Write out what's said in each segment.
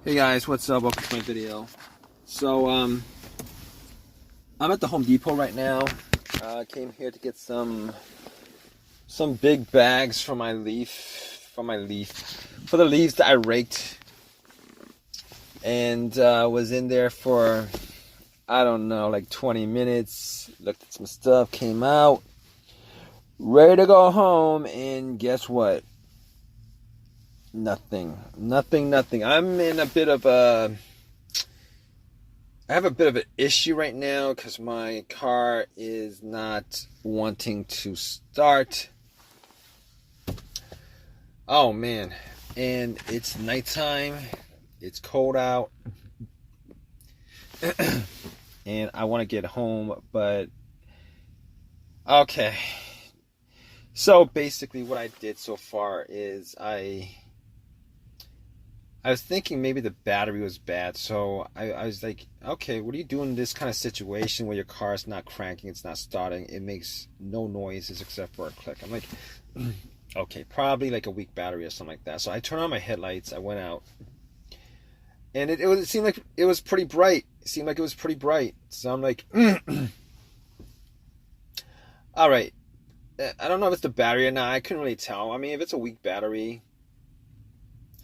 Hey guys, what's up? Welcome to my video. So, I'm at the Home Depot right now. I came here to get some big bags for my for the leaves that I raked, and was in there for, I don't know, like 20 minutes. Looked at some stuff, came out, ready to go home, and guess what? Nothing. I'm in a bit of a... I have a bit of an issue right now because my car is not wanting to start. Oh, man. And it's nighttime. It's cold out. And I want to get home, but... Okay. So, basically, what I did so far is I was thinking maybe the battery was bad, so I was like, okay, what do you do in this kind of situation where your car is not cranking, it's not starting, it makes no noises except for a click? I'm like, okay, probably like a weak battery or something like that. So I turned on my headlights, I went out, and it seemed like it was pretty bright. It seemed like it was pretty bright. So I'm like, all right, I don't know if it's the battery or not. I couldn't really tell. I mean, if it's a weak battery,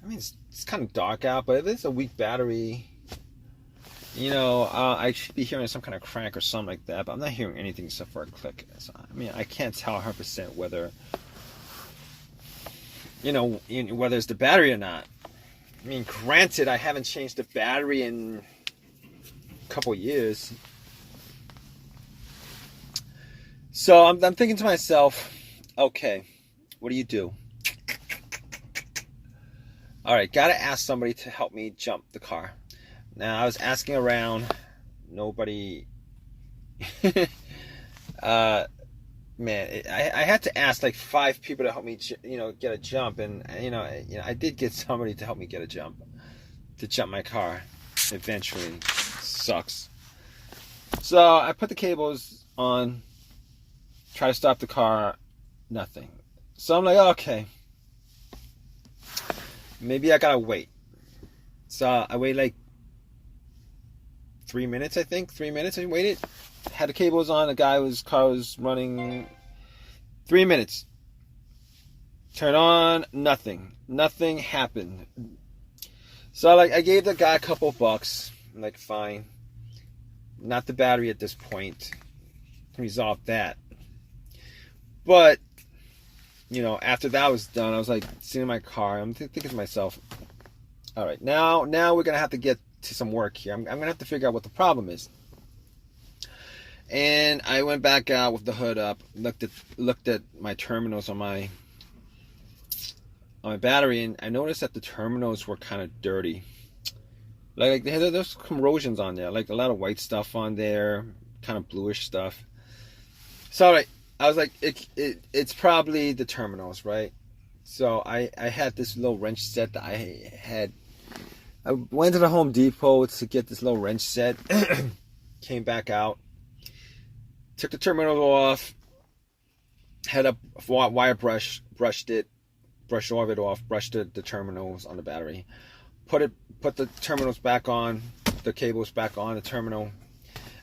I mean, it's kind of dark out, but if it's a weak battery, you know, I should be hearing some kind of crank or something like that, but I'm not hearing anything except for a click. So, I mean, I can't tell 100% whether, you know, whether it's the battery or not. I mean, granted, I haven't changed the battery in a couple years. So I'm thinking to myself, okay, what do you do? All right, gotta ask somebody to help me jump the car. Now, I was asking around, nobody. Man, I had to ask like 5 people to help me, get a jump, and I did get somebody to help me get a jump, to jump my car. Eventually, sucks. So I put the cables on, try to stop the car, nothing. So I'm like, okay. Maybe I gotta wait. So I waited like 3 minutes, I think. 3 minutes I waited. Had the cables on. The car was running. 3 minutes. Turn on. Nothing. Nothing happened. So I gave the guy a couple bucks. I'm like, fine. Not the battery at this point. Resolve that. But after that was done, I was like sitting in my car. I'm thinking to myself, all right, now we're gonna have to get to some work here. I'm gonna have to figure out what the problem is. And I went back out with the hood up, looked at my terminals on my battery, and I noticed that the terminals were kind of dirty. Like there's corrosions on there, like a lot of white stuff on there, kind of bluish stuff. So all right. I was like, it's probably the terminals, right? So I had this little wrench set that I had. I went to the Home Depot to get this little wrench set. Came back out. Took the terminals off. Had a wire brush, brushed all of it off, brushed the terminals on the battery. Put the terminals back on, the cables back on the terminal.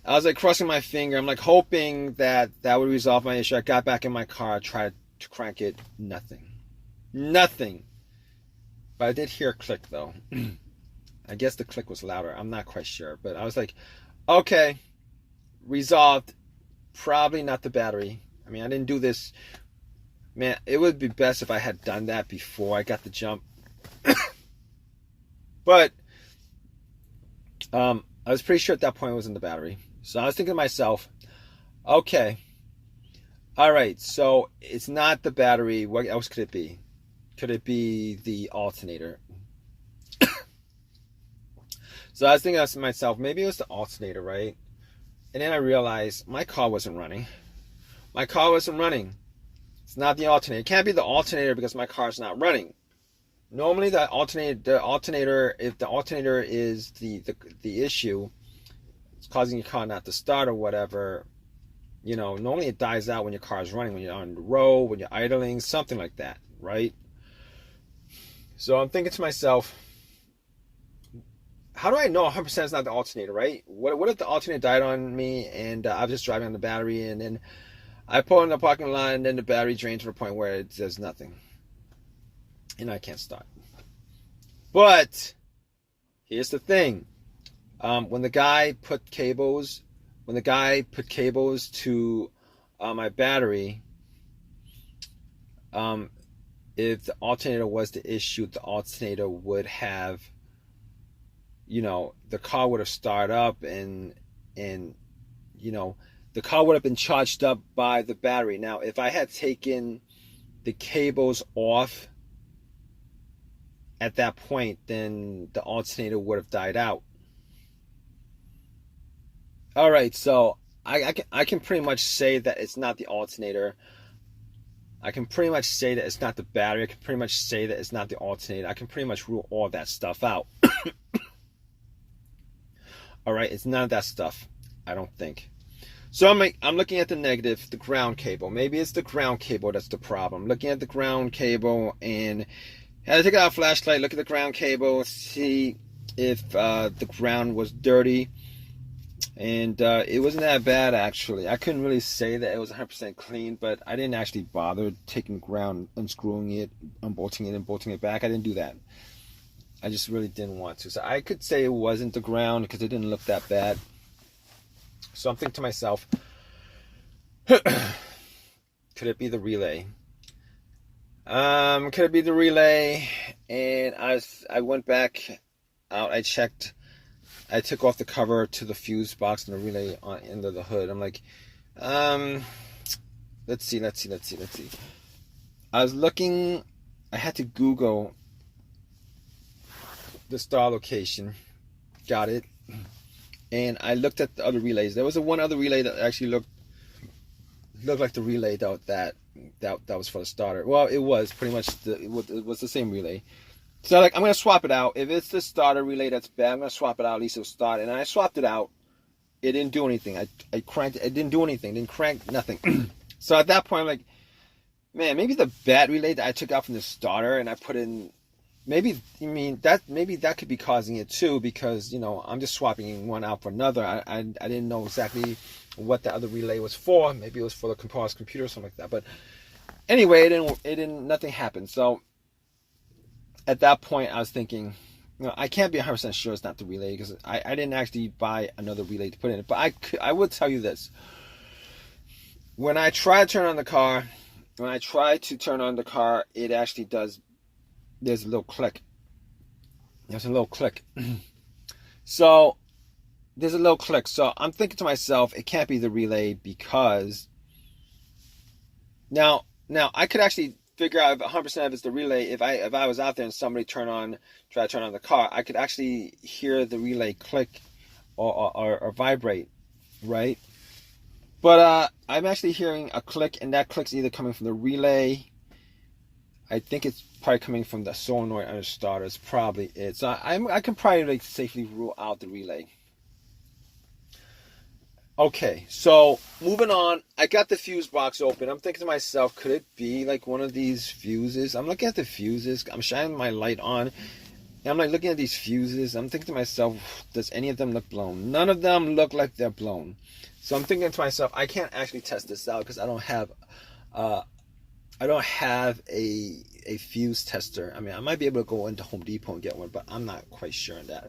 I was like crossing my finger. I'm like hoping that would resolve my issue. I got back in my car, tried to crank it. Nothing. But I did hear a click though. I guess the click was louder. I'm not quite sure. But I was like, okay, resolved. Probably not the battery. I mean, I didn't do this. Man, it would be best if I had done that before I got the jump. But I was pretty sure at that point it wasn't the battery. So I was thinking to myself, okay, all right, so it's not the battery. What else could it be? Could it be the alternator? So I was thinking to myself, maybe it was the alternator, right? And then I realized my car wasn't running. It's not the alternator. It can't be the alternator because my car's not running. Normally the alternator, if the alternator is the issue, it's causing your car not to start or whatever, normally it dies out when your car is running, when you're on the road, when you're idling, something like that, right? So I'm thinking to myself, how do I know 100% it's not the alternator, right? What if the alternator died on me and I was just driving on the battery and then I pull in the parking lot and then the battery drains to the point where it does nothing and I can't start. But here's the thing: when the guy put cables to my battery, if the alternator was the issue, the alternator would have, the car would have started up and the car would have been charged up by the battery. Now, if I had taken the cables off at that point, then the alternator would have died out. All right, so I can pretty much say that it's not the alternator. I can pretty much say that it's not the battery. I can pretty much say that it's not the alternator. I can pretty much rule all that stuff out. All right, it's none of that stuff, I don't think. So I'm looking at the negative, the ground cable. Maybe it's the ground cable that's the problem. Looking at the ground cable and had to take out a flashlight, look at the ground cable, see if the ground was dirty. And it wasn't that bad, actually. I couldn't really say that it was 100% clean, but I didn't actually bother taking ground, unscrewing it, unbolting it, and bolting it back. I didn't do that. I just really didn't want to. So I could say it wasn't the ground because it didn't look that bad. So I'm thinking to myself, could it be the relay? Could it be the relay? And I went back out. I checked. I took off the cover to the fuse box and the relay on under the hood. I'm like, let's see. I was looking. I had to Google the star location. Got it. And I looked at the other relays. There was one other relay that actually looked like the relay that was for the starter. Well, it was pretty much it was the same relay. So I'm gonna swap it out. If it's the starter relay that's bad, I'm gonna swap it out. At least it'll start. And I swapped it out. It didn't do anything. I cranked it. It didn't do anything. Didn't crank nothing. So at that point, I'm like, man, maybe the bad relay that I took out from the starter and I put in. Maybe that could be causing it too, because I'm just swapping one out for another. I didn't know exactly what the other relay was for. Maybe it was for the computer or something like that. But anyway, nothing happened. So at that point, I was thinking, I can't be 100% sure it's not the relay because I didn't actually buy another relay to put in it. But I would tell you this: when I try to turn on the car, it actually does. There's a little click. So there's a little click. So I'm thinking to myself, it can't be the relay because now I could actually figure out 100% if it's the relay. If I was out there and somebody tried to turn on the car, I could actually hear the relay click or vibrate, right? But I'm actually hearing a click, and that click's either coming from the relay. I think it's probably coming from the solenoid under starter. It's probably it. So I can probably safely rule out the relay. Okay, so moving on. I got the fuse box open. I'm thinking to myself, could it be like one of these fuses? I'm looking at the fuses. I'm shining my light on. And I'm looking at these fuses. I'm thinking to myself, does any of them look blown? None of them look like they're blown. So I'm thinking to myself, I can't actually test this out because I don't have a fuse tester. I mean, I might be able to go into Home Depot and get one, but I'm not quite sure on that.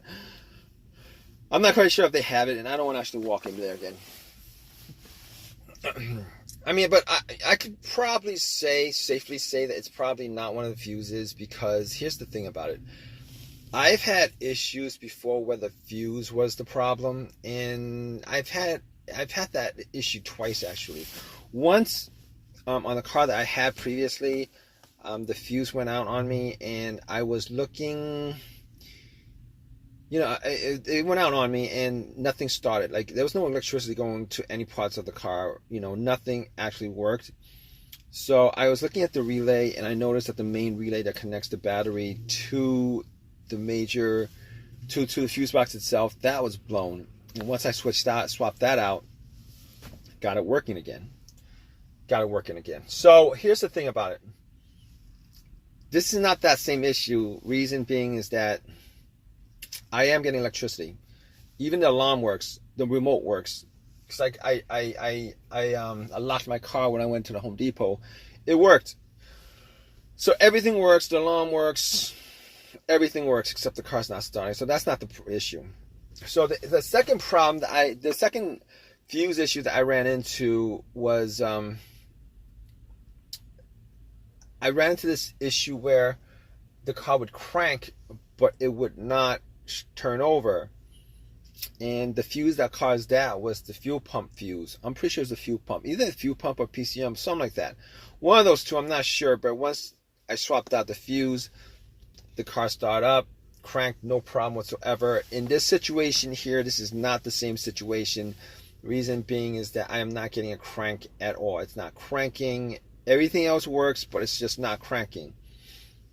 I'm not quite sure if they have it, and I don't want to actually walk in there again. I mean, but I could probably safely say that it's probably not one of the fuses, because here's the thing about it. I've had issues before where the fuse was the problem, and I've had that issue twice actually. Once on the car that I had previously, the fuse went out on me, and I was looking, it went out on me and nothing started. Like, there was no electricity going to any parts of the car. Nothing actually worked. So I was looking at the relay, and I noticed that the main relay that connects the battery to the to the fuse box itself, that was blown. And once I swapped that out, got it working again. So here's the thing about it. This is not that same issue. Reason being is that I am getting electricity. Even the alarm works. The remote works. It's like I locked my car when I went to the Home Depot. It worked. So everything works. The alarm works. Everything works except the car's not starting. So that's not the issue. So the second problem the second fuse issue that I ran into was I ran into this issue where the car would crank, but it would not turn over. And the fuse that caused that was the fuel pump fuse. I'm pretty sure it's the fuel pump. Either the fuel pump or PCM, something like that. One of those two, I'm not sure. But once I swapped out the fuse, the car started up, cranked, no problem whatsoever. In this situation here, this is not the same situation. Reason being is that I am not getting a crank at all. It's not cranking. Everything else works, but it's just not cranking.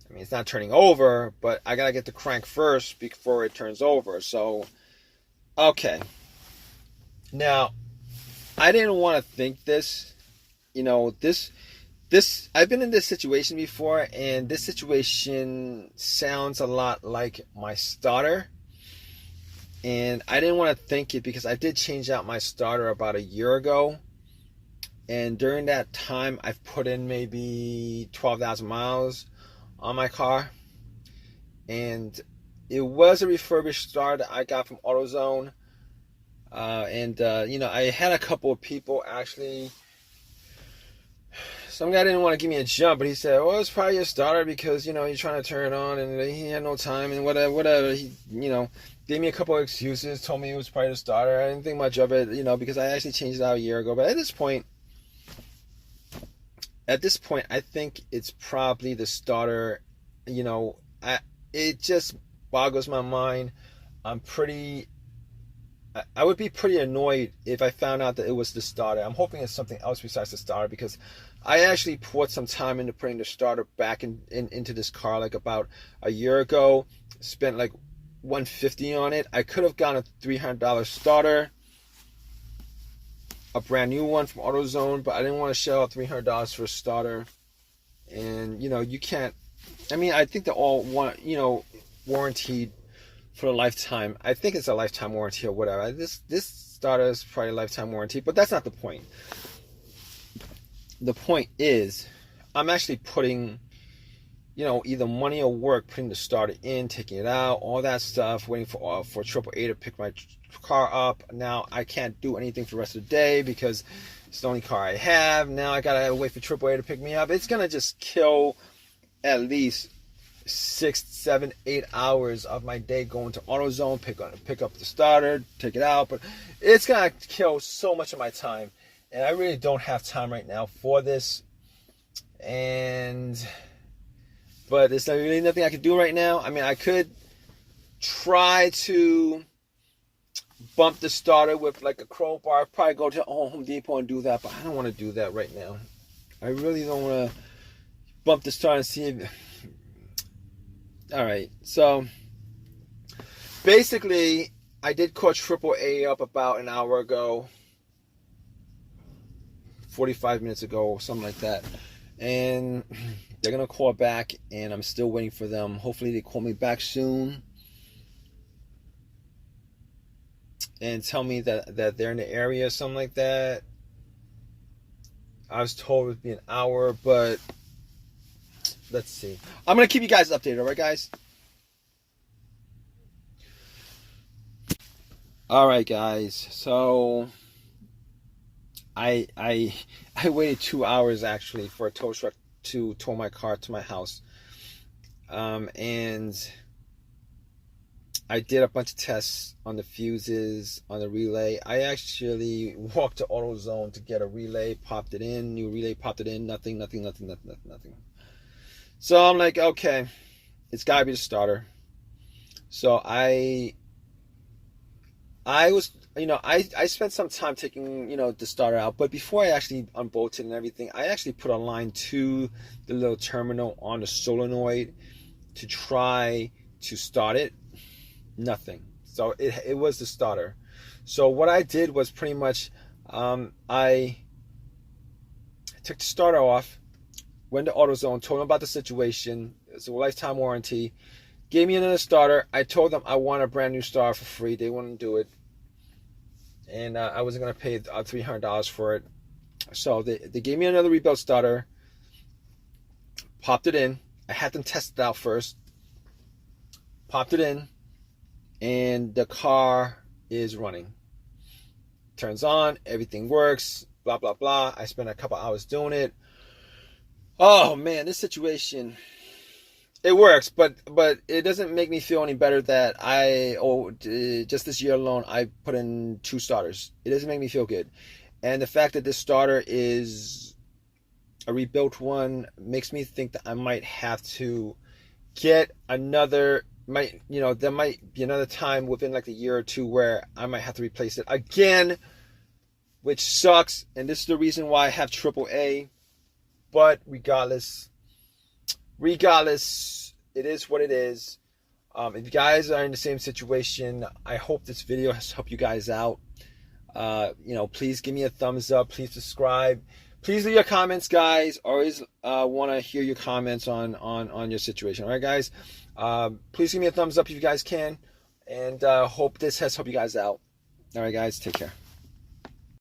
I mean, it's not turning over, but I gotta get the crank first before it turns over. So, okay. Now, I didn't want to think this. You know, this I've been in this situation before, and this situation sounds a lot like my starter. And I didn't want to think it because I did change out my starter about a year ago. And during that time, I've put in maybe 12,000 miles on my car. And it was a refurbished starter that I got from AutoZone. You know, I had a couple of people actually. Some guy didn't want to give me a jump, but he said, well, it's probably your starter because, you know, you're trying to turn it on and he had no time and whatever. He, you know, gave me a couple of excuses, told me it was probably the starter. I didn't think much of it, you know, because I actually changed it out a year ago. But at this point, I think it's probably the starter. You know, it just boggles my mind. I would be pretty annoyed if I found out that it was the starter. I'm hoping it's something else besides the starter because I actually poured some time into putting the starter back into this car like about a year ago. Spent like $150 on it. I could have gotten a $300 starter, a brand new one from AutoZone, but I didn't want to shell out $300 for a starter. And you know, you can't. I mean, I think they're all warranted for a lifetime. I think it's a lifetime warranty or whatever. This starter is probably a lifetime warranty, but that's not the point. The point is, I'm actually putting, you know, either money or work putting the starter in, taking it out, all that stuff, waiting for AAA to pick my car up. Now I can't do anything for the rest of the day because it's the only car I have. Now I gotta wait for AAA to pick me up. It's gonna just kill at least 6, 7, 8 hours of my day going to AutoZone, pick up the starter, take it out. But it's gonna kill so much of my time, and I really don't have time right now for this. But there's really nothing I can do right now. I mean, I could try to bump the starter with like a crowbar. Probably go to Home Depot and do that, but I don't want to do that right now. I really don't want to bump the starter and see if. Alright, so basically I did call AAA up about an hour ago, 45 minutes ago, something like that, and they're gonna call back, and I'm still waiting for them. Hopefully they call me back soon and tell me that they're in the area or something like that. I was told it would be an hour, but let's see. I'm going to keep you guys updated, alright guys? Alright guys, so I waited 2 hours actually for a tow truck to tow my car to my house. And I did a bunch of tests on the fuses, on the relay. I actually walked to AutoZone to get a relay, popped it in, new relay, popped it in, nothing. So I'm like, okay, it's gotta be the starter. So I was, you know, I spent some time taking, you know, the starter out, but before I actually unbolted and everything, I actually put a line to the little terminal on the solenoid to try to start it. Nothing. So it was the starter. So what I did was pretty much, I took the starter off, went to AutoZone, told them about the situation. It's a lifetime warranty. gave me another starter. I told them I want a brand new starter for free. They wouldn't do it. And I wasn't going to pay $300 for it. So they gave me another rebuilt starter. Popped it in. I had them test it out first. Popped it in. And the car is running. Turns on. Everything works. Blah, blah, blah. I spent a couple hours doing it. Oh, man. This situation... It works, but it doesn't make me feel any better that just this year alone, I put in 2 starters. It doesn't make me feel good. And the fact that this starter is a rebuilt one makes me think that I might have to get another, there might be another time within like a year or 2 where I might have to replace it again, which sucks. And this is the reason why I have AAA. But regardless, it is what it is. If you guys are in the same situation, I hope this video has helped you guys out. Please give me a thumbs up. Please subscribe. Please leave your comments, guys. Always want to hear your comments on your situation. All right, guys. Please give me a thumbs up if you guys can. And hope this has helped you guys out. All right, guys. Take care.